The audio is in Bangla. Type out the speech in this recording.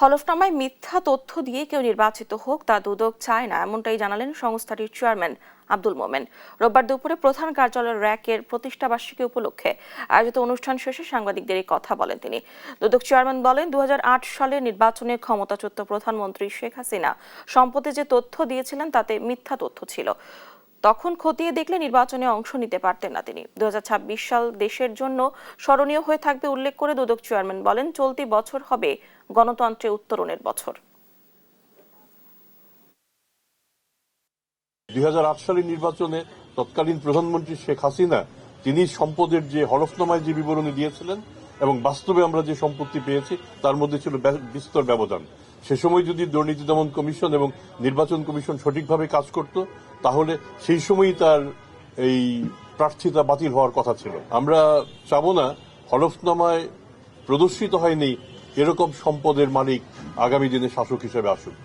হলফনামায় মিথ্যা তথ্য দিয়ে কেউ নির্বাচিত হোক তা দুদক চায় না, এমনটাই জানালেন সংস্থাটির চেয়ারম্যান আব্দুল মোমেন। রোববার দুপুরে প্রধান কার্যালয় র্যাকের প্রতিষ্ঠাবার্ষিকী উপলক্ষে আয়োজিত অনুষ্ঠান শেষে সাংবাদিকদের এই কথা বলেন তিনি। দুদক চেয়ারম্যান বলেন, 2008 সালে নির্বাচনে ক্ষমতাচ্যুত প্রধানমন্ত্রী শেখ হাসিনা সম্প্রতি যে তথ্য দিয়েছিলেন তাতে মিথ্যা তথ্য ছিল। তখন খতিয়ে দেখলে নির্বাচনে অংশ নিতে পারতেন না তিনি। 2026 সাল দেশের জন্য স্মরণীয় হয়ে থাকবে উল্লেখ করে দুদক চেয়ারম্যান বলেন, চলতি বছর হবে গণতন্ত্রের উত্তরণের বছর। 2008 সালের নির্বাচনে তৎকালীন প্রধানমন্ত্রী শেখ হাসিনা তিনি সম্পদের যে হলফনামায় যে বিবরণী দিয়েছিলেন এবং বাস্তবে আমরা যে সম্পত্তি পেয়েছি তার মধ্যে ছিল বিস্তর ব্যবধান। সে সময় যদি দুর্নীতি দমন কমিশন এবং নির্বাচন কমিশন সঠিকভাবে কাজ করত তাহলে সেই সময়ই তার এই প্রার্থিতা বাতিল হওয়ার কথা ছিল। আমরা চাবো না হলফনামায় প্রদর্শিত হয়নি এরকম সম্পদের মালিক আগামী দিনে শাসক হিসেবে আসুক।